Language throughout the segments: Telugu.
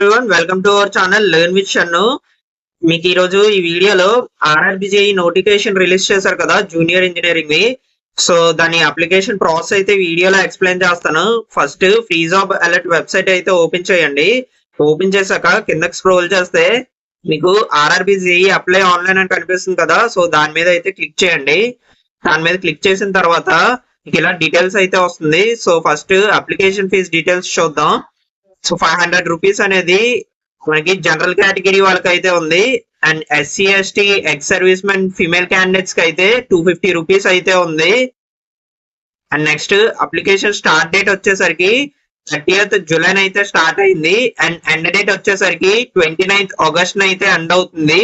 Everyone, welcome to our channel learn with Shannu. మీకు ఈ రోజు ఈ వీడియోలో ఆర్ఆర్బిజేఈ నోటిఫికేషన్ రిలీజ్ చేశారు కదా జూనియర్ ఇంజనీరింగ్ వి. సో దాని అప్లికేషన్ ప్రాసెస్ అయితే వీడియోలో ఎక్స్ప్లెయిన్ చేస్తాను. First free job alert website అయితే ఓపెన్ చేయండి. ఓపెన్ చేశాక కిందకి స్క్రోల్ చేస్తే మీకు ఆర్ఆర్బిజేఈ అప్లై ఆన్లైన్ అని కనిపిస్తుంది కదా. సో దాని మీద అయితే క్లిక్ చేయండి. దాని మీద క్లిక్ చేసిన తర్వాత మీకు ఇలా డీటెయిల్స్ అయితే వస్తుంది. So first application fee details చూద్దాం. సో 500 రూపీస్ అనేది మనకి జనరల్ కేటగిరీ వాళ్ళకి అయితే ఉంది. And SC ST ex servicemen female candidates కి అయితే 250 రూపీస్ అయితే ఉంది. And next application start date వచ్చేసరికి 30th జూలై అయితే స్టార్ట్ అయింది. అండ్ ఎండ్ డేట్ వచ్చేసరికి 29th ఆగస్ట్ అయితే ఎండ్ అవుతుంది.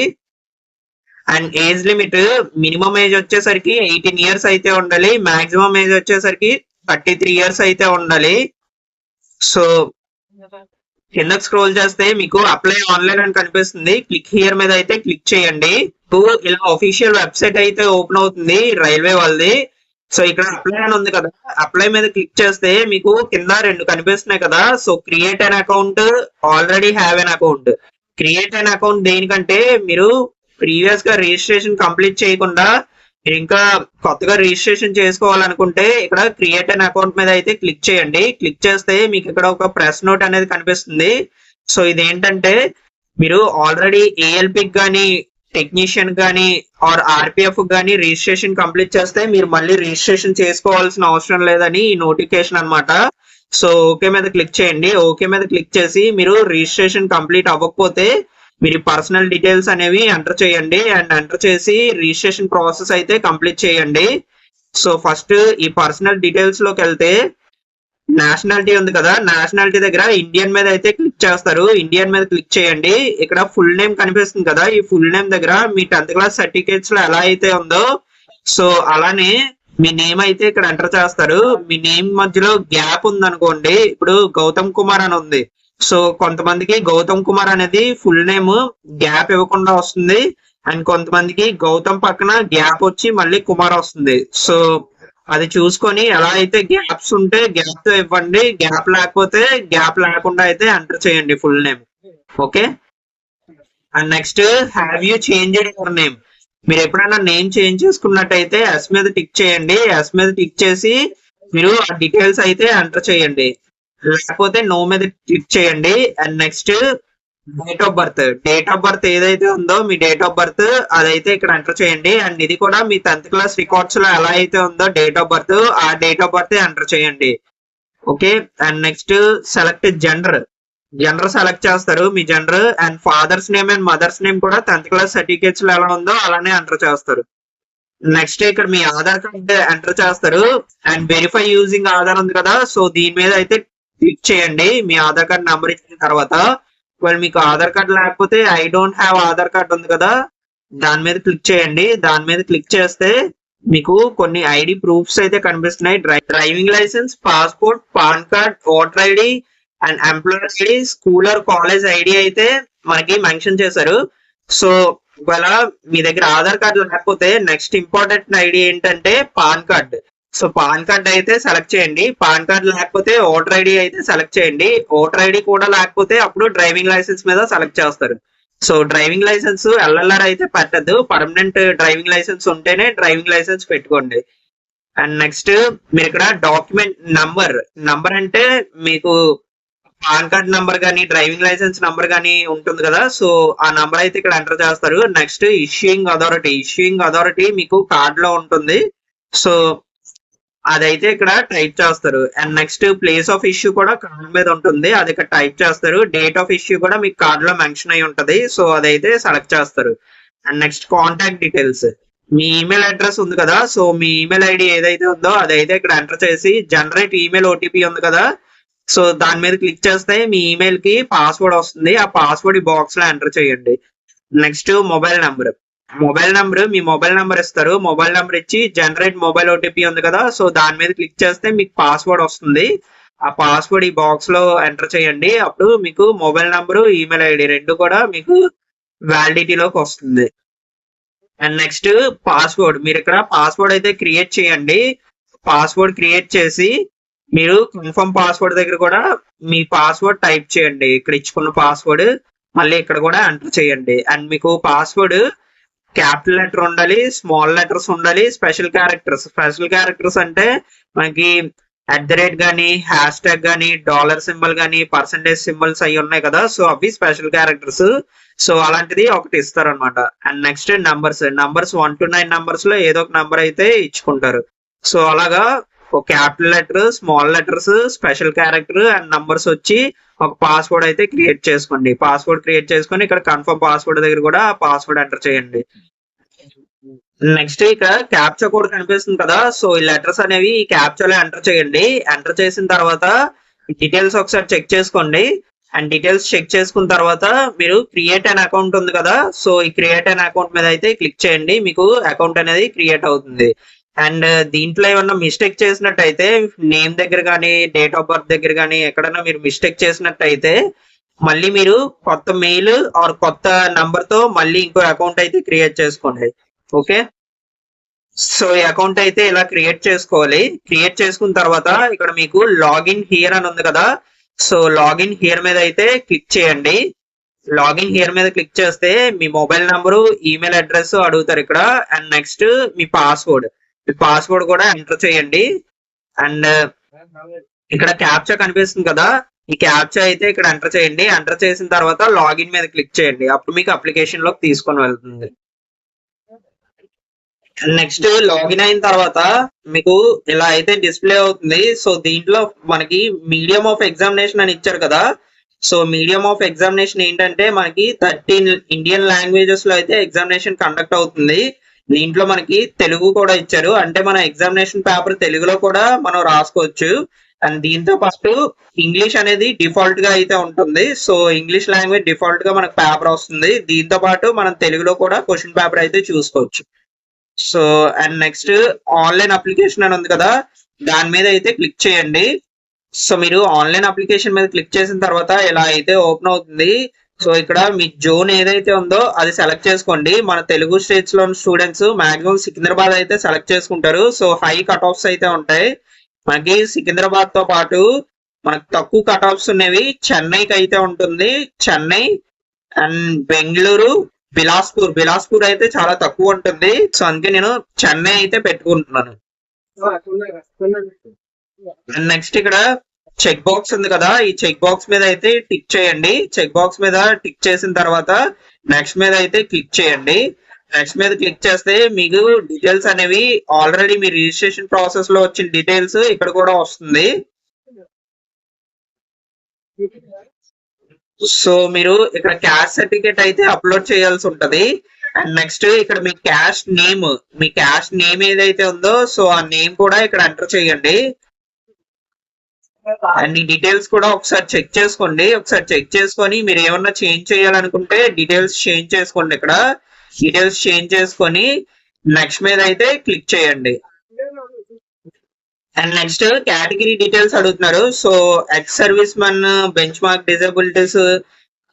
And age limit minimum age వచ్చేసరికి 18 ఇయర్స్ అయితే ఉండాలి. మాక్సిమం ఏజ్ వచ్చేసరికి 33 ఇయర్స్ అయితే ఉండాలి. సో కిందకి స్క్రోల్ చేస్తే మీకు అప్లై ఆన్లైన్ అని కనిపిస్తుంది. క్లిక్ హియర్ మీద అయితే క్లిక్ చేయండి. ఇలా ఆఫీషియల్ వెబ్సైట్ అయితే ఓపెన్ అవుతుంది రైల్వే వాళ్ళది. సో ఇక్కడ అప్లై అని ఉంది కదా, అప్లై మీద క్లిక్ చేస్తే మీకు కింద రెండు కనిపిస్తున్నాయి కదా. So create an account, already have an account. Create an account దేనికంటే మీరు ప్రీవియస్ గా రిజిస్ట్రేషన్ కంప్లీట్ చేయకుండా మీరు ఇంకా కొత్తగా రిజిస్ట్రేషన్ చేసుకోవాలనుకుంటే ఇక్కడ క్రియేట్ అన్ అకౌంట్ మీద అయితే క్లిక్ చేయండి. క్లిక్ చేస్తే మీకు ఇక్కడ ఒక ప్రెస్ నోట్ అనేది కనిపిస్తుంది. సో ఇదేంటంటే మీరు ఆల్రెడీ ఏఎల్పి కానీ టెక్నీషియన్ కానీ ఆర్ ఆర్పిఎఫ్ కానీ రిజిస్ట్రేషన్ కంప్లీట్ చేస్తే మీరు మళ్ళీ రిజిస్ట్రేషన్ చేసుకోవాల్సిన అవసరం లేదని ఈ నోటిఫికేషన్ అన్నమాట. సో ఓకే మీద క్లిక్ చేయండి. ఓకే మీద క్లిక్ చేసి మీరు రిజిస్ట్రేషన్ కంప్లీట్ అవ్వకపోతే మీరు పర్సనల్ డీటెయిల్స్ అనేవి ఎంటర్ చేయండి. అండ్ ఎంటర్ చేసి రిజిస్ట్రేషన్ ప్రాసెస్ అయితే కంప్లీట్ చేయండి. సో ఫస్ట్ ఈ పర్సనల్ డీటెయిల్స్ లోకి వెళ్తే నేషనాలిటీ ఉంది కదా, నేషనాలిటీ దగ్గర ఇండియన్ మీద అయితే క్లిక్ చేస్తారు. ఇండియన్ మీద క్లిక్ చేయండి. ఇక్కడ ఫుల్ నేమ్ కనిపిస్తుంది కదా, ఈ ఫుల్ నేమ్ దగ్గర మీ 10th క్లాస్ సర్టిఫికేట్స్ లో ఎలా అయితే ఉందో సో అలానే మీ నేమ్ అయితే ఇక్కడ ఎంటర్ చేస్తారు. మీ నేమ్ మధ్యలో గ్యాప్ ఉంది అనుకోండి, ఇప్పుడు గౌతమ్ కుమార్ అని ఉంది. సో కొంతమందికి గౌతమ్ కుమార్ అనేది ఫుల్ నేమ్ గ్యాప్ ఇవ్వకుండా వస్తుంది. అండ్ కొంతమందికి గౌతమ్ పక్కన గ్యాప్ వచ్చి మళ్ళీ కుమార్ వస్తుంది. సో అది చూసుకొని ఎలా అయితే గ్యాప్స్ ఉంటే గ్యాప్ తో ఇవ్వండి, గ్యాప్ లేకపోతే గ్యాప్ లేకుండా అయితే ఎంటర్ చేయండి full name. Okay. And next have you changed your name. మీరు ఎప్పుడైనా నేమ్ చేంజ్ చేసుకున్నట్టయితే ఎస్ మీద టిక్ చేయండి. ఎస్ మీద టిక్ చేసి మీరు ఆ డీటెయిల్స్ అయితే ఎంటర్ చేయండి. లేకపోతే నో మీద క్లిక్ చేయండి. And next date of birth, date of birth ఏదైతే ఉందో మీ డేట్ ఆఫ్ బర్త్ అదైతే ఇక్కడ ఎంటర్ చేయండి. అండ్ ఇది కూడా మీ 10th క్లాస్ రికార్డ్స్ లో ఎలా అయితే ఉందో డేట్ ఆఫ్ బర్త్, ఆ డేట్ ఆఫ్ బర్త్ ఎంటర్ చేయండి. Okay. And next select gender, gender select చేస్తారు మీ gender. And father's name and mother's name కూడా 10th క్లాస్ సర్టిఫికేట్స్ లో ఎలా ఉందో అలానే ఎంటర్ చేస్తారు. నెక్స్ట్ ఇక్కడ మీ ఆధార్ కార్డ్ ఎంటర్ చేస్తారు. అండ్ వెరిఫై యూజింగ్ ఆధార్ ఉంది కదా, సో దీని మీద అయితే క్లిక్ చేయండి. మీ ఆధార్ కార్డ్ నెంబర్ ఇచ్చిన తర్వాత మీకు ఆధార్ కార్డ్ లేకపోతే I don't have Aadhaar card ఉంది కదా, దాని మీద క్లిక్ చేయండి. దాని మీద క్లిక్ చేస్తే మీకు కొన్ని ఐడి ప్రూఫ్స్ అయితే కనిపిస్తున్నాయి. Driving licence, passport, PAN card, voter ID and employer ID, school or college ID అయితే మనకి మెన్షన్ చేశారు. సో ఒకవేళ మీ దగ్గర ఆధార్ కార్డు లేకపోతే నెక్స్ట్ ఇంపార్టెంట్ ఐడి ఏంటంటే PAN card. So PAN card అయితే సెలెక్ట్ చేయండి. పాన్ కార్డ్ లేకపోతే ఓటర్ ఐడి అయితే సెలెక్ట్ చేయండి. ఓటర్ ఐడి కూడా లేకపోతే అప్పుడు డ్రైవింగ్ లైసెన్స్ మీద సెలెక్ట్ చేస్తారు. సో డ్రైవింగ్ లైసెన్స్ ఎల్ఎల్ఆర్ అయితే పెట్టద్దు, పర్మనెంట్ డ్రైవింగ్ లైసెన్స్ ఉంటేనే డ్రైవింగ్ లైసెన్స్ పెట్టుకోండి. అండ్ నెక్స్ట్ మీరు ఇక్కడ డాక్యుమెంట్ నంబర్ అంటే మీకు పాన్ కార్డ్ నంబర్ కానీ డ్రైవింగ్ లైసెన్స్ నంబర్ కానీ ఉంటుంది కదా, సో ఆ నంబర్ అయితే ఇక్కడ ఎంటర్ చేస్తారు. నెక్స్ట్ ఇష్యూయింగ్ అథారిటీ మీకు కార్డ్ లో ఉంటుంది. సో అదైతే ఇక్కడ టైప్ చేస్తారు. And next place of issue కూడా కార్డ్ మీద ఉంటుంది, అది ఇక్కడ టైప్ చేస్తారు. డేట్ ఆఫ్ ఇష్యూ కూడా మీకు కార్డ్ లో మెన్షన్ అయి ఉంటది, సో అదైతే సెలెక్ట్ చేస్తారు. And next contact details, me email address ఉంది కదా, సో మీ ఈమెయిల్ ఐడి ఏదైతే ఉందో అదైతే ఇక్కడ ఎంటర్ చేసి జనరేట్ ఈమెయిల్ ఓటీపీ ఉంది కదా, సో దాని మీద క్లిక్ చేస్తే మీ ఈమెయిల్ కి పాస్వర్డ్ వస్తుంది. ఆ పాస్వర్డ్ ఈ బాక్స్ లో ఎంటర్ చేయండి. నెక్స్ట్ మొబైల్ నెంబర్, మీ మొబైల్ నెంబర్ ఇస్తారు. మొబైల్ నెంబర్ ఇచ్చి జనరేట్ మొబైల్ ఓటీపీ ఉంది కదా, సో దాని మీద క్లిక్ చేస్తే మీకు పాస్వర్డ్ వస్తుంది. ఆ పాస్వర్డ్ ఈ బాక్స్ లో ఎంటర్ చేయండి. అప్పుడు మీకు మొబైల్ నెంబర్, ఈమెయిల్ ఐడి రెండు కూడా మీకు వ్యాలిడిటీలోకి వస్తుంది. అండ్ నెక్స్ట్ పాస్వర్డ్, మీరు ఇక్కడ పాస్వర్డ్ అయితే క్రియేట్ చేయండి. పాస్వర్డ్ క్రియేట్ చేసి మీరు కన్ఫర్మ్ పాస్వర్డ్ దగ్గర కూడా మీ పాస్వర్డ్ టైప్ చేయండి. ఇక్కడ ఇచ్చుకున్న పాస్వర్డ్ మళ్ళీ ఇక్కడ కూడా ఎంటర్ చేయండి. అండ్ మీకు పాస్వర్డ్ క్యాపిటల్ లెటర్ ఉండాలి, స్మాల్ లెటర్స్ ఉండాలి, స్పెషల్ క్యారెక్టర్స్ అంటే మనకి @ కానీ హ్యాష్ ట్యాగ్ కానీ డాలర్ సింబల్ కానీ పర్సంటేజ్ సింబల్స్ అవి ఉన్నాయి కదా, సో అవి స్పెషల్ క్యారెక్టర్స్. సో అలాంటిది ఒకటి ఇస్తారనమాట. And next numbers 1 to 9 numbers లో ఏదో ఒక నంబర్ అయితే ఇచ్చుకుంటారు. సో అలాగా ఒక capital letter, small letters, special character and numbers వచ్చి ఒక పాస్వర్డ్ అయితే క్రియేట్ చేసుకోండి. పాస్వర్డ్ క్రియేట్ చేసుకొని ఇక్కడ కన్ఫర్మ్ పాస్వర్డ్ దగ్గర కూడా పాస్వర్డ్ ఎంటర్ చేయండి. నెక్స్ట్ ఇక్కడ క్యాప్చా కోడ్ కనిపిస్తుంది కదా, సో ఈ లెటర్స్ అనేవి ఈ క్యాప్చాలో ఎంటర్ చేయండి. ఎంటర్ చేసిన తర్వాత డీటెయిల్స్ ఒకసారి చెక్ చేసుకోండి. అండ్ డీటెయిల్స్ చెక్ చేసుకున్న తర్వాత మీరు క్రియేట్ అన్ అకౌంట్ ఉంది కదా, సో ఈ క్రియేట్ అన్ అకౌంట్ మీద అయితే క్లిక్ చేయండి. మీకు అకౌంట్ అనేది క్రియేట్ అవుతుంది. అండ్ దీంట్లో ఏమన్నా మిస్టేక్ చేసినట్టయితే నేమ్ దగ్గర కానీ డేట్ ఆఫ్ బర్త్ దగ్గర కానీ ఎక్కడైనా మీరు మిస్టేక్ చేసినట్టయితే మళ్ళీ మీరు కొత్త మెయిల్ ఆర్ కొత్త నంబర్ తో మళ్ళీ ఇంకో అకౌంట్ అయితే క్రియేట్ చేసుకోండి. ఓకే, సో ఈ అకౌంట్ అయితే ఇలా క్రియేట్ చేసుకోవాలి. క్రియేట్ చేసుకున్న తర్వాత ఇక్కడ మీకు లాగిన్ హియర్ అని ఉంది కదా, సో లాగిన్ హియర్ మీద అయితే క్లిక్ చేయండి. లాగిన్ హియర్ మీద క్లిక్ చేస్తే మీ మొబైల్ నంబరు, ఈమెయిల్ అడ్రస్ అడుగుతారు ఇక్కడ. అండ్ నెక్స్ట్ మీ పాస్వర్డ్ కూడా ఎంటర్ చేయండి. అండ్ ఇక్కడ క్యాప్చా కనిపిస్తుంది కదా, ఈ క్యాప్చా అయితే ఇక్కడ ఎంటర్ చేయండి. ఎంటర్ చేసిన తర్వాత లాగిన్ మీద క్లిక్ చేయండి. అప్పుడు మీకు అప్లికేషన్ లోకి తీసుకొని వెళ్తుంది. నెక్స్ట్ లాగిన్ అయిన తర్వాత మీకు ఇలా అయితే డిస్ప్లే అవుతుంది. సో దీంట్లో మనకి మీడియం ఆఫ్ ఎగ్జామినేషన్ అని ఇచ్చారు కదా, సో మీడియం ఆఫ్ ఎగ్జామినేషన్ ఏంటంటే మనకి 13 ఇండియన్ లాంగ్వేజెస్ లో అయితే ఎగ్జామినేషన్ కండక్ట్ అవుతుంది. దీంట్లో మనకి తెలుగు కూడా ఇచ్చారు, అంటే మన ఎగ్జామినేషన్ పేపర్ తెలుగులో కూడా మనం రాసుకోవచ్చు. అండ్ దీంతో పాటు ఇంగ్లీష్ అనేది డిఫాల్ట్ గా అయితే ఉంటుంది. సో ఇంగ్లీష్ లాంగ్వేజ్ డిఫాల్ట్ గా మనకు పేపర్ వస్తుంది. దీంతో పాటు మనం తెలుగులో కూడా క్వశ్చన్ పేపర్ అయితే చూసుకోవచ్చు. So and next online application అని ఉంది కదా, దాని మీద అయితే క్లిక్ చేయండి. సో మీరు ఆన్లైన్ అప్లికేషన్ మీద క్లిక్ చేసిన తర్వాత ఇలా అయితే ఓపెన్ అవుతుంది. సో ఇక్కడ మీ జోన్ ఏదైతే ఉందో అది సెలెక్ట్ చేసుకోండి. మన తెలుగు స్టేట్స్ లో స్టూడెంట్స్ మాక్సిమం సికింద్రాబాద్ అయితే సెలెక్ట్ చేసుకుంటారు. సో హై కట్ ఆఫ్స్ అయితే ఉంటాయి. మనకి సికింద్రాబాద్ తో పాటు మనకు తక్కువ కట్ ఆఫ్స్ ఉన్నవి చెన్నైకి అయితే ఉంటుంది. చెన్నై అండ్ బెంగళూరు, బిలాస్పూర్ అయితే చాలా తక్కువ ఉంటుంది. సో అందుకే నేను చెన్నై అయితే పెట్టుకుంటున్నాను. నెక్స్ట్ ఇక్కడ చెక్ బాక్స్ ఉంది కదా, ఈ చెక్ బాక్స్ మీద అయితే టిక్ చేయండి. చెక్ బాక్స్ మీద టిక్ చేసిన తర్వాత నెక్స్ట్ మీద అయితే క్లిక్ చేయండి. నెక్స్ట్ మీద క్లిక్ చేస్తే మీకు డీటెయిల్స్ అనేవి ఆల్రెడీ మీ రిజిస్ట్రేషన్ ప్రాసెస్ లో వచ్చిన డీటెయిల్స్ ఇక్కడ కూడా వస్తుంది. సో మీరు ఇక్కడ క్యాష్ సర్టిఫికేట్ అయితే అప్లోడ్ చేయాల్సి ఉంటది. అండ్ నెక్స్ట్ ఇక్కడ మీ క్యాష్ నేమ్ ఏదైతే ఉందో సో ఆ నేమ్ కూడా ఇక్కడ ఎంటర్ చేయండి. అండ్ ఈ డీటెయిల్స్ కూడా ఒకసారి చెక్ చేసుకోండి. ఒకసారి చెక్ చేసుకొని మీరు ఏమన్నా చేంజ్ చేయాలనుకుంటే డీటెయిల్స్ చేంజ్ చేసుకోండి. ఇక్కడ డీటెయిల్స్ చేంజ్ చేసుకొని నెక్స్ట్ మీద అయితే క్లిక్ చేయండి. అండ్ నెక్స్ట్ కేటగిరీ డీటెయిల్స్ అడుగుతున్నారు. So ex service Mann, bench mark disabilities,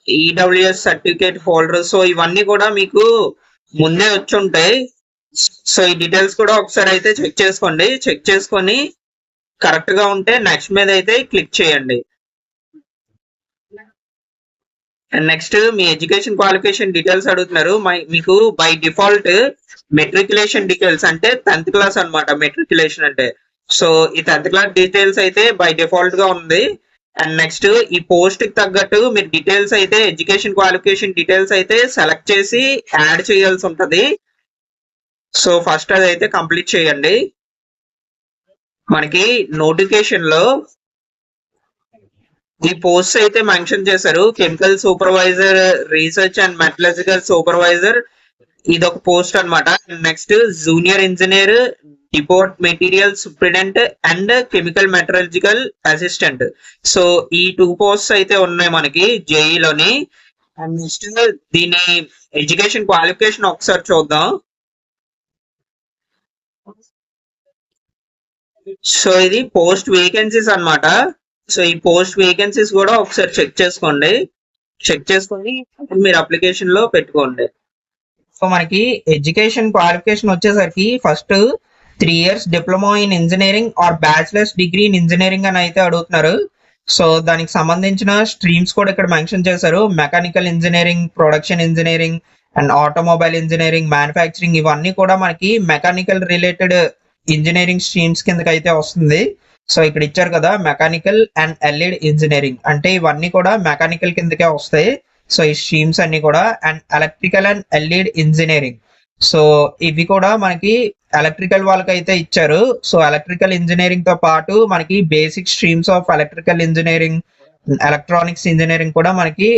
EWS certificate holder, so ఇవన్నీ కూడా మీకు ముందే వచ్చి ఉంటాయి. సో ఈ డీటెయిల్స్ కూడా ఒకసారి అయితే చెక్ చేసుకోండి. చెక్ చేసుకొని కరెక్ట్ గా ఉంటే నెక్స్ట్ మీద అయితే క్లిక్ చేయండి. And next me education qualification details అడుగుతున్నారు. మీకు బై డిఫాల్ట్ మెట్రికులేషన్ డీటెయిల్స్ అంటే 10th క్లాస్ అనమాట మెట్రికులేషన్ అంటే. సో ఈ 10th క్లాస్ డీటెయిల్స్ అయితే బై డిఫాల్ట్ గా ఉంది. అండ్ నెక్స్ట్ ఈ పోస్ట్ కి తగ్గట్టు మీరు డీటెయిల్స్ అయితే ఎడ్యుకేషన్ క్వాలిఫికేషన్ డీటెయిల్స్ అయితే సెలెక్ట్ చేసి యాడ్ చేయాల్సి ఉంటది. సో ఫస్ట్ అది అయితే కంప్లీట్ చేయండి. మనకి నోటిఫికేషన్ లో ఈ పోస్ట్ అయితే మెన్షన్ చేశారు. Chemical supervisor, research and metallurgical supervisor, ఇది ఒక పోస్ట్ అనమాట. Next junior engineer, deport material superintendent and chemical metallurgical assistant. So ఈ 2 పోస్ట్స్ అయితే ఉన్నాయి మనకి జేఈలోని. అండ్ నెక్స్ట్ దీని ఎడ్యుకేషన్ క్వాలిఫికేషన్ ఒకసారి చూద్దాం. సో ఇది పోస్ట్ వేకెన్సీస్ అన్నమాట. సో ఈ పోస్ట్ వేకెన్సీస్ కూడా ఒకసారి చెక్ చేసుకోండి. చెక్ చేసుకొని మీరు అప్లికేషన్ లో పెట్టుకోండి. సో మనకి ఎడ్యుకేషన్ క్వాలిఫికేషన్ వచ్చేసరికి first 3 years diploma in engineering or bachelors degree in engineering అని అయితే అడుగుతున్నారు. సో దానికి సంబంధించిన స్ట్రీమ్స్ కూడా ఇక్కడ మెన్షన్ చేశారు. Mechanical engineering, production engineering and automobile engineering, manufacturing ఇవన్నీ కూడా మనకి మెకానికల్ రిలేటెడ్ ఇంజనీరింగ్ స్ట్రీమ్స్ కిందకి అయితే వస్తుంది. సో ఇక్కడ ఇచ్చారు కదా మెకానికల్ అండ్ ఎల్ఈడి ఇంజనీరింగ్, అంటే ఇవన్నీ కూడా మెకానికల్ కిందకే వస్తాయి. సో ఈ స్ట్రీమ్స్ అన్ని కూడా and electrical and LED engineering, so ఇవి కూడా మనకి ఎలక్ట్రికల్ వాళ్ళకి అయితే ఇచ్చారు. సో ఎలక్ట్రికల్ ఇంజనీరింగ్ తో పాటు మనకి basic streams of electrical engineering, electronics engineering కూడా మనకి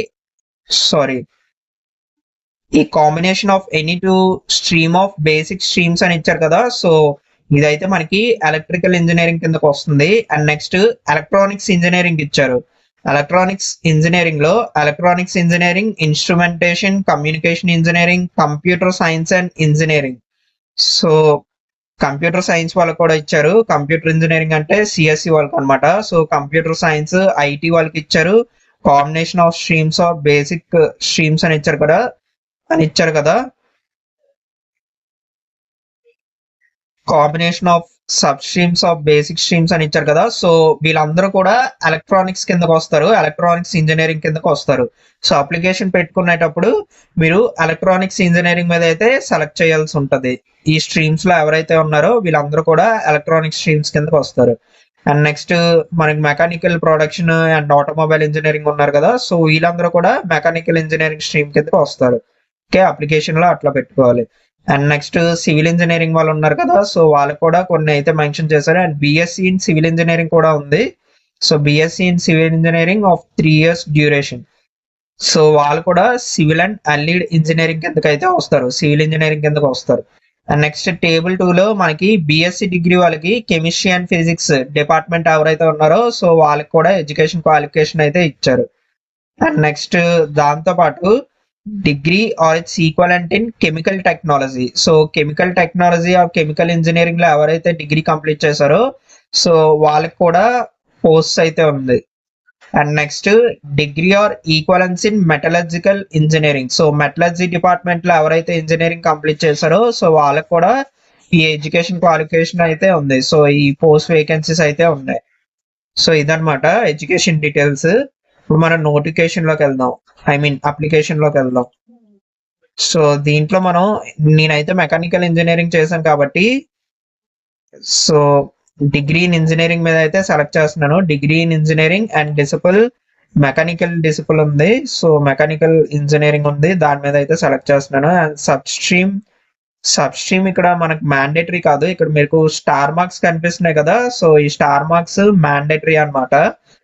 ఈ combination of any two stream of basic streams అని ఇచ్చారు కదా. సో ఇదైతే మనకి ఎలక్ట్రికల్ ఇంజనీరింగ్ కిందకు వస్తుంది. అండ్ నెక్స్ట్ ఎలక్ట్రానిక్స్ ఇంజనీరింగ్ ఇచ్చారు. ఎలక్ట్రానిక్స్ ఇంజనీరింగ్ లో electronics engineering, instrumentation, communication engineering, computer science and engineering. So computer science వాళ్ళకి కూడా ఇచ్చారు. కంప్యూటర్ ఇంజనీరింగ్ అంటే సిఎస్సి వాళ్ళకి అనమాట. సో కంప్యూటర్ సైన్స్, ఐటీ వాళ్ళకి ఇచ్చారు. Combination of streams of basic streams అని ఇచ్చారు కదా. Combination of sub streams of basic streams అని ఇచ్చారు కదా. సో వీళ్ళందరూ కూడా ఎలక్ట్రానిక్స్ కిందకు వస్తారు, ఎలక్ట్రానిక్స్ ఇంజనీరింగ్ కిందకు వస్తారు. సో అప్లికేషన్ పెట్టుకునేటప్పుడు మీరు ఎలక్ట్రానిక్స్ ఇంజనీరింగ్ మీద అయితే సెలెక్ట్ చేయాల్సి ఉంటుంది. ఈ స్ట్రీమ్స్ లో ఎవరైతే ఉన్నారో వీళ్ళందరూ కూడా ఎలక్ట్రానిక్ స్ట్రీమ్స్ కిందకు వస్తారు. అండ్ నెక్స్ట్ మనకి mechanical, production and automobile engineering ఉన్నారు కదా. సో వీళ్ళందరూ కూడా మెకానికల్ ఇంజనీరింగ్ స్ట్రీమ్ కిందకు వస్తారు. ఓకే, అప్లికేషన్ లో అట్లా పెట్టుకోవాలి. అండ్ నెక్స్ట్ సివిల్ ఇంజనీరింగ్ వాళ్ళు ఉన్నారు కదా. సో వాళ్ళకి కూడా కొన్ని అయితే మెన్షన్ చేశారు. And BSc in civil engineering కూడా ఉంది. So BSc in civil engineering of 3 years duration. So వాళ్ళు కూడా సివిల్ అండ్ ఎల్ఈడి ఇంజనీరింగ్ కిందకి అయితే వస్తారు, సివిల్ ఇంజనీరింగ్ కిందకి వస్తారు. అండ్ నెక్స్ట్ టేబుల్ 2 లో మనకి బిఎస్సి డిగ్రీ వాళ్ళకి కెమిస్ట్రీ అండ్ ఫిజిక్స్ డిపార్ట్మెంట్ ఎవరైతే ఉన్నారో సో వాళ్ళకి కూడా ఎడ్యుకేషన్ క్వాలిఫికేషన్ అయితే ఇచ్చారు. అండ్ నెక్స్ట్ దాంతో పాటు degree or it's equivalent in chemical technology. So chemical technology are chemical engineering లో ఎవరైతే డిగ్రీ కంప్లీట్ చేశారో సో వాళ్ళకి కూడా పోస్ట్ అయితే ఉంది. And next degree or equivalence in metallurgical engineering. So metallurgy department లో ఎవరైతే ఇంజనీరింగ్ కంప్లీట్ చేశారో సో వాళ్ళకి కూడా ఈ ఎడ్యుకేషన్ క్వాలిఫికేషన్ అయితే ఉంది. సో ఈ పోస్ట్ వేకెన్సీస్ అయితే ఉన్నాయి. సో ఇదన్నమాట ఎడ్యుకేషన్ డీటెయిల్స్. ఇప్పుడు మనం నోటిఫికేషన్ లోకి వెళ్దాం, అప్లికేషన్ లోకి వెళ్దాం. సో దీంట్లో నేనైతే మెకానికల్ ఇంజనీరింగ్ చేశాను కాబట్టి సో డిగ్రీ ఇన్ ఇంజనీరింగ్ మీద అయితే సెలెక్ట్ చేస్తున్నాను. Degree in engineering and disciple mechanical disciple ఉంది. సో మెకానికల్ ఇంజనీరింగ్ ఉంది, దాని మీద అయితే సెలెక్ట్ చేస్తున్నాను. అండ్ సబ్ స్ట్రీమ్ ఇక్కడ మనకు మ్యాండేటరీ కాదు. ఇక్కడ మీకు స్టార్ మార్క్స్ కనిపిస్తున్నాయి కదా. సో ఈ స్టార్ మార్క్స్ మ్యాండేటరీ అన్నమాట,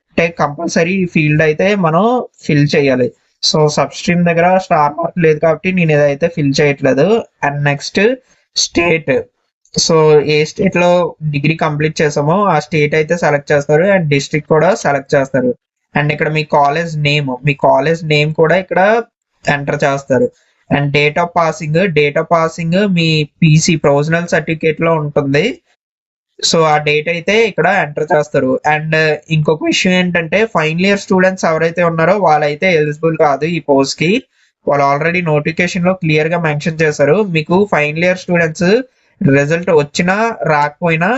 అంటే కంపల్సరీ ఫీల్డ్ అయితే మనం ఫిల్ చేయాలి. సో సబ్ స్ట్రీమ్ దగ్గర స్టార్ మార్క్ లేదు కాబట్టి నేను ఇదైతే ఫిల్ చేయట్లేదు. And next state, so A state లో డిగ్రీ కంప్లీట్ చేసామో ఆ స్టేట్ అయితే సెలెక్ట్ చేస్తారు. అండ్ డిస్ట్రిక్ట్ కూడా సెలెక్ట్ చేస్తారు. అండ్ ఇక్కడ మీ కాలేజ్ నేమ్ కూడా ఇక్కడ ఎంటర్ చేస్తారు. And date of passing me PC provisional certificate లో ఉంటుంది. సో ఆ డేట్ అయితే ఇక్కడ ఎంటర్ చేస్తారు. అండ్ ఇంకొక విషయం ఏంటంటే ఫైనల్ ఇయర్ స్టూడెంట్స్ ఎవరైతే ఉన్నారో వాళ్ళైతే ఎలిజిబుల్ కాదు ఈ పోస్ట్ కి. వాళ్ళు ఆల్రెడీ నోటిఫికేషన్ లో క్లియర్ గా మెన్షన్ చేశారు, మీకు ఫైనల్ ఇయర్ స్టూడెంట్స్ రిజల్ట్ వచ్చినా రాకపోయినా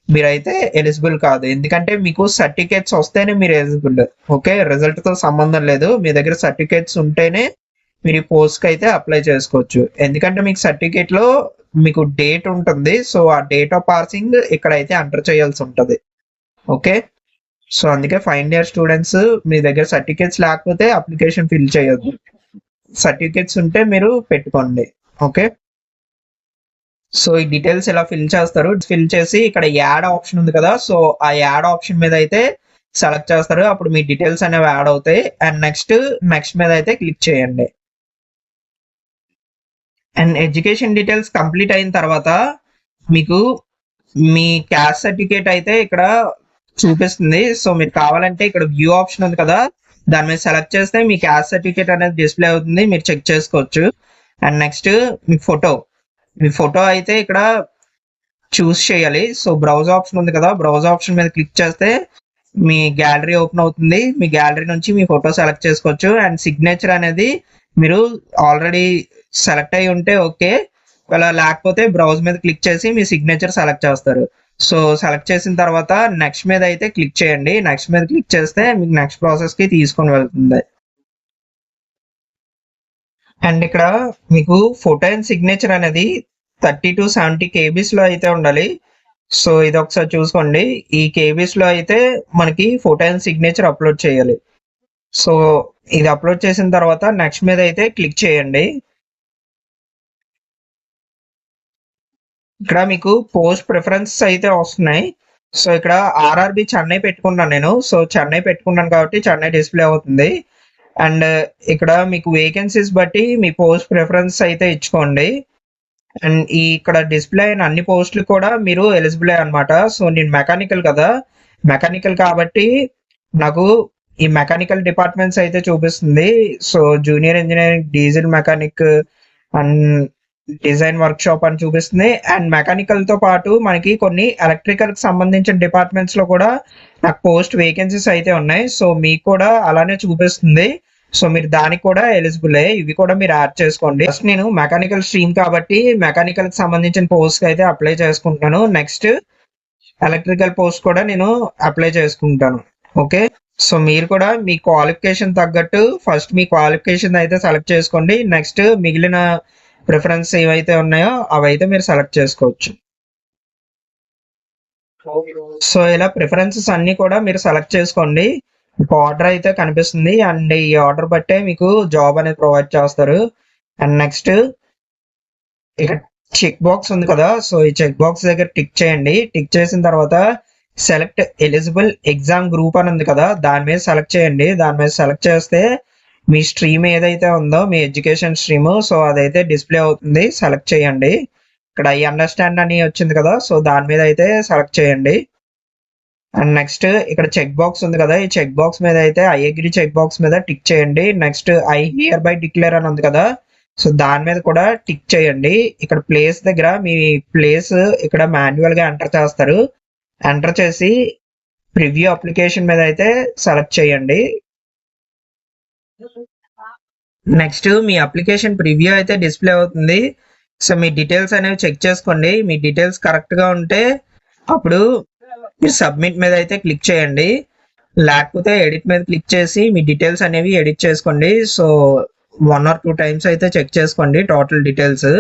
మీరైతే ఎలిజిబుల్ కాదు. ఎందుకంటే మీకు సర్టిఫికేట్స్ వస్తేనే మీరు ఎలిజిబుల్. ఓకే, రిజల్ట్ తో సంబంధం లేదు, మీ దగ్గర సర్టిఫికేట్స్ ఉంటేనే మీరు ఈ పోస్ట్ కి అయితే అప్లై చేసుకోవచ్చు. ఎందుకంటే మీకు సర్టిఫికేట్ లో మీకు డేట్ ఉంటుంది. సో ఆ డేట్ ఆఫ్ పాసింగ్ ఇక్కడ అయితే ఎంటర్ చేయాల్సి ఉంటుంది. ఓకే, సో అందుకే ఫైనల్ ఇయర్ స్టూడెంట్స్ మీ దగ్గర సర్టిఫికేట్స్ లేకపోతే అప్లికేషన్ ఫిల్ చేయొద్దు, సర్టిఫికేట్స్ ఉంటే మీరు పెట్టుకోండి. ఓకే, సో ఈ డీటెయిల్స్ ఇలా ఫిల్ చేస్తారు. ఫిల్ చేసి ఇక్కడ యాడ్ ఆప్షన్ ఉంది కదా. సో ఆ యాడ్ ఆప్షన్ మీద అయితే సెలెక్ట్ చేస్తారు, అప్పుడు మీ డీటెయిల్స్ అనేవి యాడ్ అవుతాయి. అండ్ నెక్స్ట్ మీద అయితే క్లిక్ చేయండి. అండ్ ఎడ్యుకేషన్ డీటెయిల్స్ కంప్లీట్ అయిన తర్వాత మీకు మీ క్యాస్ట్ సర్టిఫికేట్ అయితే ఇక్కడ చూపిస్తుంది. సో మీరు కావాలంటే ఇక్కడ వ్యూ ఆప్షన్ ఉంది కదా, దాని మీద సెలెక్ట్ చేస్తే మీ క్యాస్ట్ సర్టిఫికేట్ అనేది డిస్ప్లే అవుతుంది, మీరు చెక్ చేసుకోవచ్చు. అండ్ నెక్స్ట్ మీ ఫోటో అయితే ఇక్కడ చూస్ చేయాలి. సో బ్రౌజ్ ఆప్షన్ ఉంది కదా, బ్రౌజ్ ఆప్షన్ మీద క్లిక్ చేస్తే మీ గ్యాలరీ ఓపెన్ అవుతుంది. మీ గ్యాలరీ నుంచి మీ ఫోటో సెలెక్ట్ చేసుకోవచ్చు. అండ్ సిగ్నేచర్ అనేది మీరు ఆల్రెడీ సెలెక్ట్ అయి ఉంటే ఓకే, అలా లేకపోతే బ్రౌజ్ మీద క్లిక్ చేసి మీ సిగ్నేచర్ సెలెక్ట్ చేస్తారు. సో సెలెక్ట్ చేసిన తర్వాత నెక్స్ట్ మీద అయితే క్లిక్ చేయండి. నెక్స్ట్ మీద క్లిక్ చేస్తే మీకు నెక్స్ట్ ప్రాసెస్ కి తీసుకొని వెళ్తుంది. అండ్ ఇక్కడ మీకు ఫోటో అండ్ సిగ్నేచర్ అనేది 30 to 70 kbs లో అయితే ఉండాలి. సో ఇది ఒకసారి చూసుకోండి. ఈ kbs లో అయితే మనకి ఫోటో అండ్ సిగ్నేచర్ అప్లోడ్ చేయాలి. సో ఇది అప్లోడ్ చేసిన తర్వాత నెక్స్ట్ మీద అయితే క్లిక్ చేయండి. ఇక్కడ మీకు పోస్ట్ ప్రిఫరెన్సెస్ అయితే వస్తున్నాయి. సో ఇక్కడ ఆర్ఆర్బి చెన్నై పెట్టుకున్నాను నేను. సో చెన్నై పెట్టుకున్నాను కాబట్టి చెన్నై డిస్ప్లే అవుతుంది. అండ్ ఇక్కడ మీకు వేకెన్సీస్ బట్టి మీ పోస్ట్ ప్రిఫరెన్స్ అయితే ఇచ్చుకోండి. అండ్ ఈ ఇక్కడ డిస్ప్లే అయిన అన్ని పోస్టులు కూడా మీరు ఎలిజిబుల్ అన్నమాట. సో నేను మెకానికల్ కదా, మెకానికల్ కాబట్టి నాకు ఈ మెకానికల్ డిపార్ట్మెంట్స్ అయితే చూపిస్తుంది. So junior engineering, diesel mechanic and design work shop అని చూపిస్తుంది. అండ్ మెకానికల్ తో పాటు మనకి కొన్ని ఎలక్ట్రికల్ కి సంబంధించిన డిపార్ట్మెంట్స్ లో కూడా నాకు పోస్ట్ వేకెన్సీస్ అయితే ఉన్నాయి. సో మీకు కూడా అలానే చూపిస్తుంది. సో మీరు దానికి కూడా ఎలిజిబుల్. ఇవి కూడా మీరు యాడ్ చేసుకోండి. ఫస్ట్ నేను మెకానికల్ స్ట్రీమ్ కాబట్టి మెకానికల్ కి సంబంధించిన పోస్ట్ అయితే అప్లై చేసుకుంటాను. నెక్స్ట్ ఎలక్ట్రికల్ పోస్ట్ కూడా నేను అప్లై చేసుకుంటాను. ఓకే, సో మీరు కూడా మీ క్వాలిఫికేషన్ తగ్గట్టు ఫస్ట్ మీ క్వాలిఫికేషన్ అయితే సెలెక్ట్ చేసుకోండి. నెక్స్ట్ మిగిలిన ప్రిఫరెన్స్ ఏవైతే ఉన్నాయో అవైతే మీరు సెలెక్ట్ చేసుకోవచ్చు. సో ఇలా ప్రిఫరెన్సెస్ అన్ని కూడా మీరు సెలెక్ట్ చేసుకోండి. ఆర్డర్ అయితే కనిపిస్తుంది అండ్ ఈ ఆర్డర్ బట్టే మీకు జాబ్ అనేది ప్రొవైడ్ చేస్తారు. అండ్ నెక్స్ట్ ఇక్కడ చెక్ బాక్స్ ఉంది కదా, సో ఈ చెక్ బాక్స్ దగ్గర టిక్ చేయండి. టిక్ చేసిన తర్వాత సెలెక్ట్ ఎలిజిబుల్ ఎగ్జామ్ గ్రూప్ అని ఉంది కదా, దాని మీద సెలెక్ట్ చేయండి. దాని మీద సెలెక్ట్ చేస్తే మీ స్ట్రీమ్ ఏదైతే ఉందో మీ ఎడ్యుకేషన్ స్ట్రీమ్, సో అదైతే డిస్ప్లే అవుతుంది. సెలెక్ట్ చేయండి. ఇక్కడ ఐ అండర్స్టాండ్ అని వచ్చింది కదా, సో దాని మీద అయితే సెలెక్ట్ చేయండి. అండ్ నెక్స్ట్ ఇక్కడ చెక్ బాక్స్ ఉంది కదా, ఈ చెక్ బాక్స్ మీద అయితే ఐ అగ్రీ చెక్ బాక్స్ మీద టిక్ చేయండి. Next I here by declare అని ఉంది కదా, సో దాని మీద కూడా టిక్ చేయండి. ఇక్కడ ప్లేస్ దగ్గర మీ ప్లేస్ ఇక్కడ మాన్యువల్ గా ఎంటర్ చేస్తారు. ఎంటర్ చేసి ప్రివ్యూ అప్లికేషన్ మీద అయితే సెలెక్ట్ చేయండి. నెక్స్ట్ మీ అప్లికేషన్ ప్రివ్యూ అయితే డిస్ప్లే అవుతుంది. సో మీ డీటెయిల్స్ అనేవి చెక్ చేసుకోండి. మీ డీటెయిల్స్ కరెక్ట్ గా ఉంటే అప్పుడు మీరు సబ్మిట్ మీద అయితే క్లిక్ చేయండి. లేకపోతే ఎడిట్ మీద క్లిక్ చేసి మీ డీటెయిల్స్ అనేవి ఎడిట్ చేసుకోండి. సో 1 or 2 times అయితే చెక్ చేసుకోండి టోటల్ డీటెయిల్స్.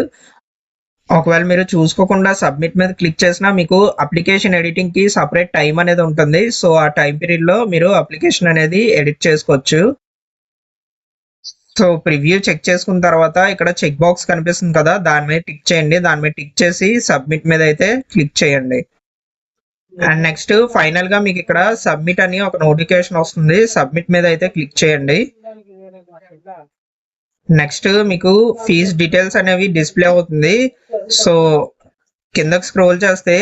ఒకవేళ మీరు చూసుకోకుండా సబ్మిట్ మీద క్లిక్ చేసినా మీకు అప్లికేషన్ ఎడిటింగ్ కి సపరేట్ టైం అనేది ఉంటుంది. సో ఆ టైం పీరియడ్ లో మీరు అప్లికేషన్ అనేది ఎడిట్ చేసుకోవచ్చు. సో ప్రివ్యూ చెక్ చేసుకున్న తర్వాత ఇక్కడ చెక్ బాక్స్ కనిపిస్తుంది కదా, దాని మీద టిక్ చేయండి. దాని మీద టిక్ చేసి సబ్మిట్ మీద అయితే క్లిక్ చేయండి. అండ్ నెక్స్ట్ ఫైనల్ గా మీకు ఇక్కడ సబ్మిట్ అని ఒక నోటిఫికేషన్ వస్తుంది. సబ్మిట్ మీద అయితే క్లిక్ చేయండి. నెక్స్ట్ మీకు ఫీజ్ డీటెయిల్స్ అనేవి డిస్ప్లే అవుతుంది. సో కిందకి స్క్రోల్ చేస్తే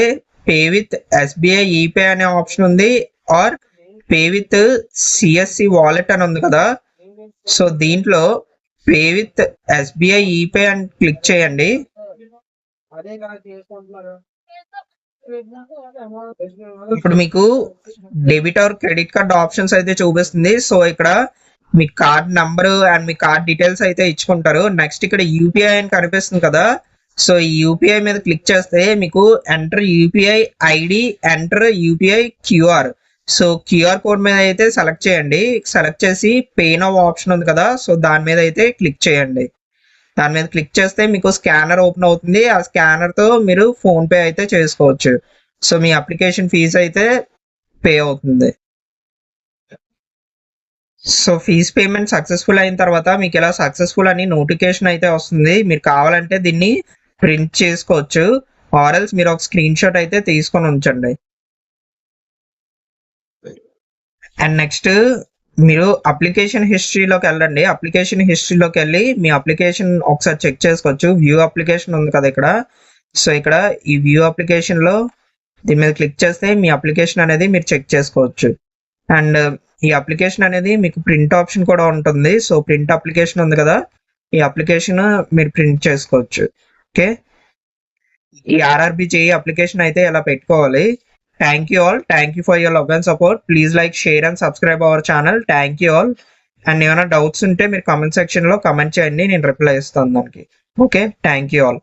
పే విత్ ఎస్బీఐ ఈపే అనే ఆప్షన్ ఉంది, or pay with CSC wallet అని ఉంది కదా, సో దీంట్లో పే విత్ ఎస్బీఐ ఈపే అని క్లిక్ చేయండి. ఇప్పుడు మీకు debit or credit card options అయితే చూపిస్తుంది. సో ఇక్కడ మీ కార్డ్ నంబర్ అండ్ మీ కార్డ్ డీటెయిల్స్ అయితే ఇచ్చుకుంటారు. నెక్స్ట్ ఇక్కడ యూపీఐ అని కనిపిస్తుంది కదా, సో ఈ యూపీఐ మీద క్లిక్ చేస్తే మీకు enter UPI ID, enter UPI QR, so QR code మీద అయితే సెలెక్ట్ చేయండి. సెలెక్ట్ చేసి పే నౌ ఆప్షన్ ఉంది కదా, సో దాని మీద అయితే క్లిక్ చేయండి. దాని మీద క్లిక్ చేస్తే మీకు స్కానర్ ఓపెన్ అవుతుంది. ఆ స్కానర్ తో మీరు ఫోన్ పే అయితే చేసుకోవచ్చు. సో మీ అప్లికేషన్ ఫీజు అయితే పే అవుతుంది. సో ఫీజ్ పేమెంట్ సక్సెస్ఫుల్ అయిన తర్వాత మీకు ఇలా సక్సెస్ఫుల్ అని నోటిఫికేషన్ అయితే వస్తుంది. మీరు కావాలంటే దీన్ని ప్రింట్ చేసుకోవచ్చు, ఆర్ఎల్స్ మీరు ఒక స్క్రీన్ షాట్ అయితే తీసుకొని ఉంచండి. అండ్ నెక్స్ట్ మీరు అప్లికేషన్ హిస్టరీలోకి వెళ్ళండి. అప్లికేషన్ హిస్టరీలోకి వెళ్ళి మీ అప్లికేషన్ ఒకసారి చెక్ చేసుకోవచ్చు. వ్యూ అప్లికేషన్ ఉంది కదా ఇక్కడ, సో ఇక్కడ ఈ వ్యూ అప్లికేషన్ లో దీని మీద క్లిక్ చేస్తే మీ అప్లికేషన్ అనేది మీరు చెక్ చేసుకోవచ్చు. అండ్ ఈ అప్లికేషన్ అనేది మీకు ప్రింట్ ఆప్షన్ కూడా ఉంటుంది. సో ప్రింట్ అప్లికేషన్ ఉంది కదా, ఈ అప్లికేషన్ మీరు ప్రింట్ చేసుకోవచ్చు. ఓకే, ఈ ఆర్ఆర్బి జేఈ అప్లికేషన్ అయితే ఇలా పెట్టుకోవాలి. Thank you all. Thank you for your love and support. Please like, share and subscribe our channel. Thank you all. And ఏమైనా డౌట్స్ ఉంటే మీరు కామెంట్ సెక్షన్ లో కామెంట్ చేయండి, నేను రిప్లై ఇస్తాను దానికి. Okay, thank you all.